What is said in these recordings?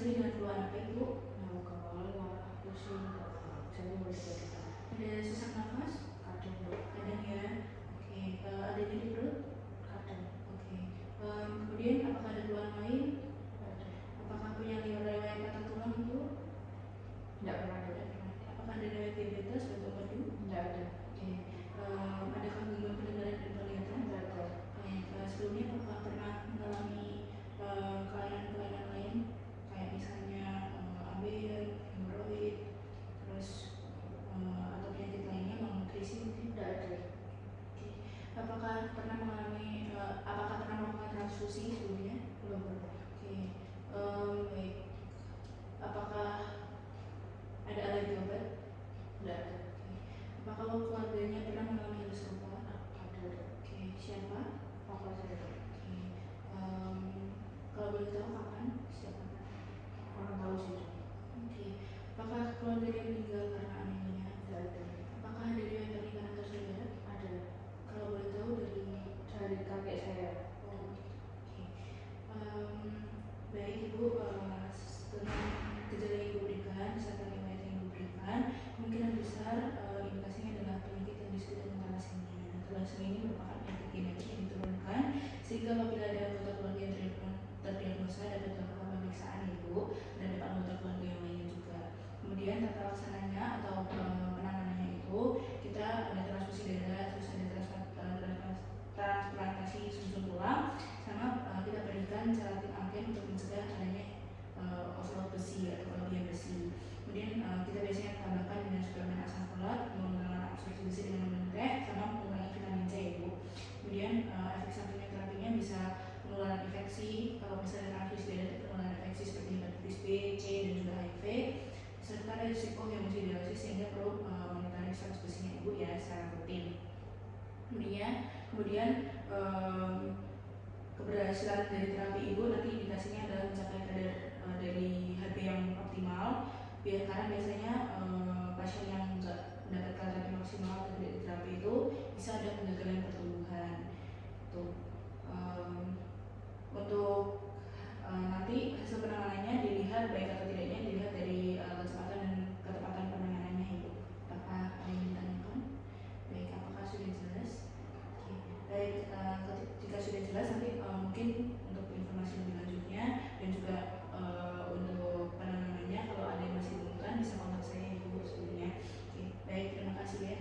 disertai dengan keluhan apa Ibu? Nah, kepala, pusing, jadi mulai kita. Ada sesak nafas? Kadang Bu. Kadang ya. Oke. Ada nyeri perut? Kadang. Oke. Kemudian apakah ada keluhan lain? Ada. Apakah punya riwayat patah tulang Ibu? Tidak pernah ada. Apakah ada riwayat diabetes atau padu? Tidak ada. Oke. Adakah gangguan pendengaran dan penglihatan? Tidak ada. Sebelumnya apakah pernah mengalami kelainan-kelainan lain kayak misalnya ABN, hemoroid, terus atau penyakit lainnya, malnutrisi? Tidak ada. Oke. Apakah pernah melakukan transfusi sebelumnya? Belum pernah. Oke. Baik. Apakah ada alergi obat? Tidak ada. Apakah keluarganya pernah mengalami hal serupa? Ada. Oke. Siapa? Papa saya. Oke. Kalau boleh tahu kapan? Sejak kapan? Orang tahu sih. Oke. Apakah keluarganya meninggal karena anemia? Tidak ada. Apakah ada riwayat pernikahan antar saudara? Ada. Kalau boleh tahu Dari kakek saya. Oh, oke. Baik Ibu, tentang gejala yang Ibu berikan, misalkan riwayat yang Ibu berikan, kemungkinan besar indikasinya adalah penyakit yang disebut dengan thalassemia. Thalassemia ini merupakan penyakit genetik yang diturunkan, sehingga apabila ada anggota keluarga yang terdiagnosa dapat dilakukan pemeriksaan Ibu dan dapat anggota keluarga yang lainnya juga. Kemudian tata laksananya atau penanganannya itu kita ada transfusi darah, terus ada transplantasi sum-sum tulang, sama kita berikan celatin agen untuk mencegah adanya overload besi atau kelebihan besi. Kemudian kita biasanya tambahkan dengan suplemen asam folat, menggunakan absorpsi besi dengan minum teh, sama mengurangi vitamin C Ibu. Kemudian efek samping terapinya bisa penularan infeksi, kalau misalnya transfusi darah itu penularan infeksi seperti hepatitis B, C, dan juga HIV, serta risiko hemosiderosis sehingga perlu monitoring status besinya Ibu ya secara rutin. Kemudian keberhasilan dari terapi Ibu nanti indikasinya adalah mencapai kadar dari HB yang optimal. Karena biasanya pasien yang nggak mendapatkan terapi maksimal dari terapi itu bisa ada kegagalan pertumbuhan. Tuh. Untuk nanti hasil penanganannya dilihat baik atau tidaknya dilihat dari kecepatan dan ketepatan penanganannya Ibu. Apakah ada yang ditanyakan? Baik, apakah sudah jelas? Oke. Baik, jika sudah jelas nanti mungkin untuk informasi lebih lanjutnya dan juga untuk penanganannya kalau ada yang masih dibutuhkan bisa kontak saya Ibu sebelumnya. Oke. Baik, terima kasih ya.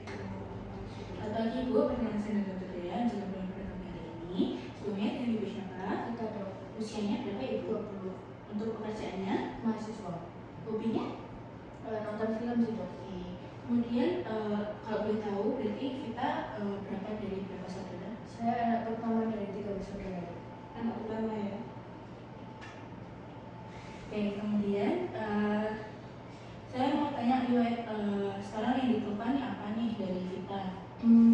Selamat pagi Ibu, perkenalkan saya Dr. Dean, juga belum pernah hari ini. Sebelumnya dengan Ibu siapa? Kita ada. Usianya berapa Ibu? 20. Untuk pekerjaannya? Mahasiswa. Hobinya? Nonton film sih Dok. Oke. Kemudian kalau boleh tahu berarti kita berapa dari berapa saudara? Saya anak pertama dari 3 bersaudara. Anak pertama ya. Oke, kemudian saya mau tanya riwayat sekarang yang dikeluhkan apa nih dari kita?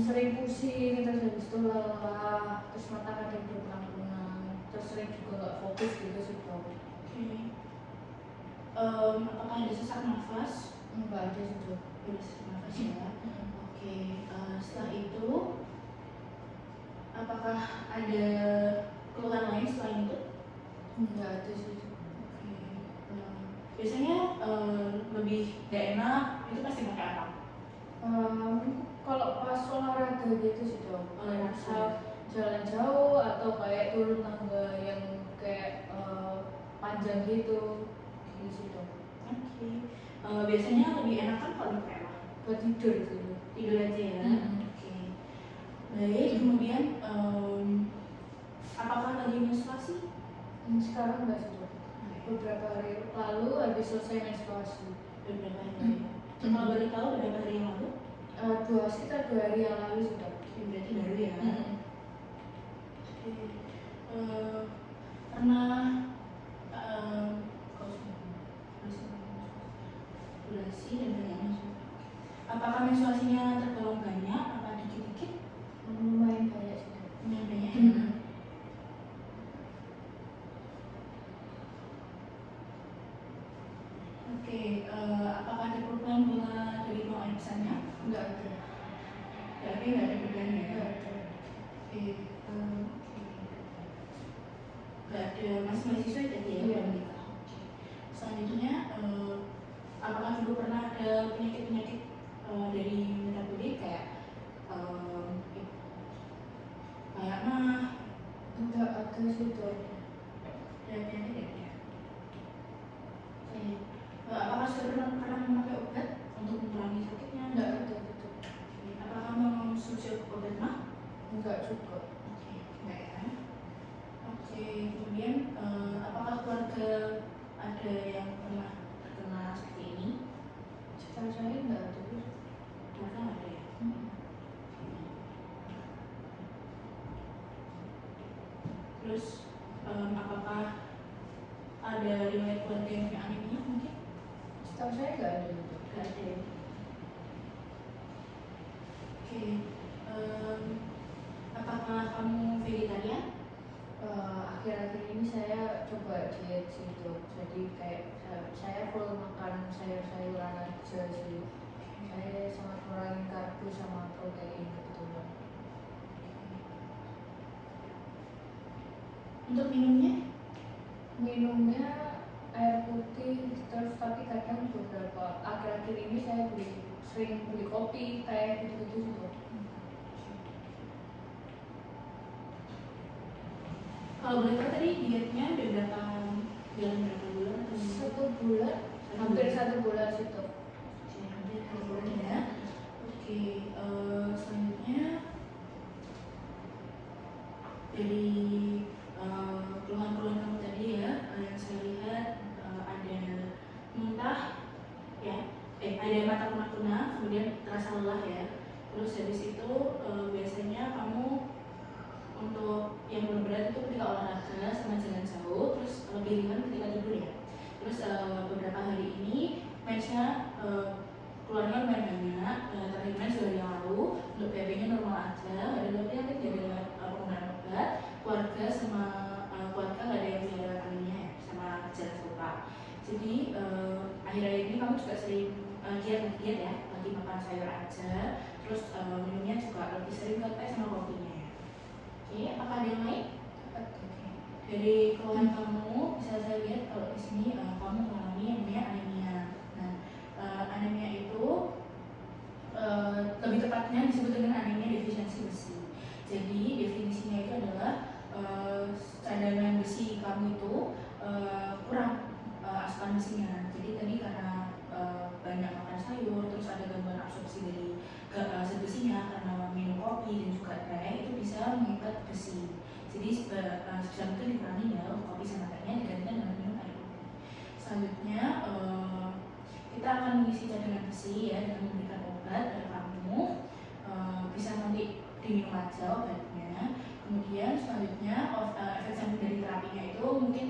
Sering pusing, terus habis itu lelah, terus mata kadang berkunang-kunang, terus sering juga gak fokus gitu sih Dok. Oke. Apakah ada sesak nafas? Enggak ada sih Dok. Ada sesak nafas ya. Oke. Setelah itu apakah ada keluhan lain selain itu? Enggak ada sih. Oke. Biasanya lebih gak enak itu pasti pakai apa? Kalau pas olahraga gitu sih Dok. Olahraga. Jalan jauh atau kayak turun tangga yang kayak panjang gitu sih Dok. Oke. Biasanya lebih enak kan kalau pakai apa? Buat tidur gitu. Tidur aja ya. Oke. Baik, kemudian apakah lagi menstruasi? Sekarang enggak sih Dok. Beberapa hari lalu habis selesai menstruasi. Beberapa hari. Kalau boleh tahu beberapa hari yang lalu? Sekitar 2 hari yang lalu sudah. Berarti baru ya. Pernah menstruasi dan banyak menstruasi. Apakah menstruasinya tergolong banyak? Apa dikit-dikit? Lumayan banyak sih. Lumayan banyak ya. Oke, apakah ada perubahan pola dari buang air besarnya? Enggak ada. Berarti nggak ada perubahan ya? Enggak ada. Oke. Nggak ada, masih mahasiswa tadi ya? Iya. Oke. selanjutnya apakah dulu pernah ada penyakit-penyakit dari metabolik kayak kayak mah? Enggak ada sih dok. Dan penyakit ya? Oke. Apakah sudah pernah memakai obat untuk mengurangi sakitnya? Enggak ada gitu. Apakah kamu mengonsumsi obat mah? Enggak juga. Oke, enggak ya. Oke, kemudian apakah keluarga ada yang pernah terkena seperti ini? Setahu saya enggak ada. Keluarga nggak ada ya? Terus apakah ada riwayat keluarga yang punya anemia mungkin? Setahu saya enggak ada gitu. Nggak ada ya. Oke, apakah kamu vegetarian? Akhir-akhir ini saya coba diet sih dok. Jadi kayak saya full makan sayur-sayuran aja sih. Saya sangat kurangi karbo sama protein kebetulan. Untuk minumnya? Minumnya air putih terus, tapi kadang beberapa akhir-akhir ini saya sering beli kopi kayak gitu-gitu sih dok. Kalau boleh tahu tadi dietnya udah berapa bulan atau minggu? 1 bulan, hampir 1 bulan sih dok. Oke, hampir 1 bulan ya. Oke, selanjutnya dari keluhan-keluhan kamu tadi ya, yang saya lihat ada muntah ya, ada mata kunang-kunang, kemudian terasa lelah ya. Terus habis itu biasanya kamu untuk yang berat itu ketika olahraga sama jalan jauh, terus lebih ringan ketika tidur ya. Terus beberapa hari ini mensnya keluarnya lumayan banyak, terakhir mens 2 hari yang lalu, untuk BAB-nya normal aja, nggak ada penyakit, nggak ada penggunaan obat, keluarga sama keluarga nggak ada yang punya anemia ya, sama gejala serupa. Jadi akhir-akhir ini kamu juga sering diet ya, lagi makan sayur aja, terus minumnya juga lebih sering ke teh sama kopinya ya. Oke, apakah ada yang lain? Oke. Dari keluhan kamu bisa saya lihat kalau di sini kamu mengalami yang namanya anemia. Nah, anemia itu lebih tepatnya disebut dengan anemia defisiensi besi. Jadi definisinya itu adalah cadangan besi kamu itu kurang asupan besinya. Jadi tadi karena banyak makan sayur, terus ada gangguan absorpsi dari zat besinya karena minum kopi dan juga teh, itu bisa mengikat besi. Jadi sebisa mungkin dikurangi ya untuk kopi sama tehnya, digantikan dengan minum air putih. Selanjutnya kita akan mengisi cadangan besi ya dengan memberikan obat pada kamu, bisa nanti diminum aja obatnya. Kemudian selanjutnya efek samping dari terapinya itu mungkin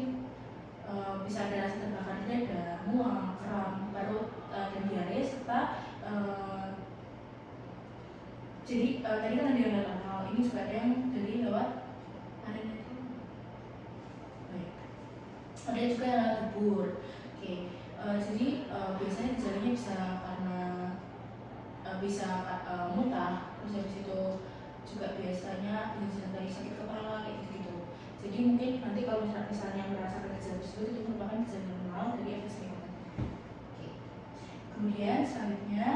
bisa ada rasa terbakar di dada, mual, kram perut, dan diare, serta jadi tadi kan ada yang lewat anal, ini juga ada yang dari lewat ada juga yang lewat dubur. Oke, jadi biasanya gejalanya bisa karena bisa muntah, terus habis itu juga biasanya disertai sakit kepala kayak gitu. Jadi mungkin nanti kalau misalnya merasakan gejala tersebut itu merupakan gejala normal dari efek samping obatnya. Oke. Kemudian selanjutnya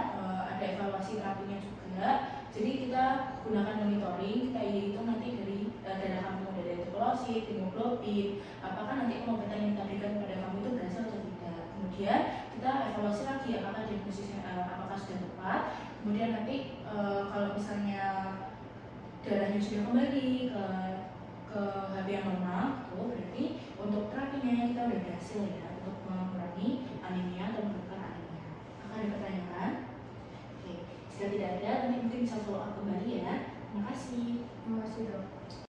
ada evaluasi terapinya juga. Jadi kita gunakan monitoring, kita hitung nanti dari darah kamu, dari tuberkulosis, hemoglobin, apakah nanti pengobatan yang kita berikan kepada kamu itu berhasil atau tidak. Kemudian kita evaluasi lagi apakah diagnosisnya apakah sudah tepat. Kemudian nanti kalau misalnya darahnya sudah kembali ke HB yang normal, itu berarti untuk terapinya kita udah berhasil ya untuk mengurangi anemia atau menurunkan anemia. Apakah ada pertanyaan? Oke, jika tidak ada nanti mungkin bisa follow up kembali ya. Terima kasih. Terima kasih dok.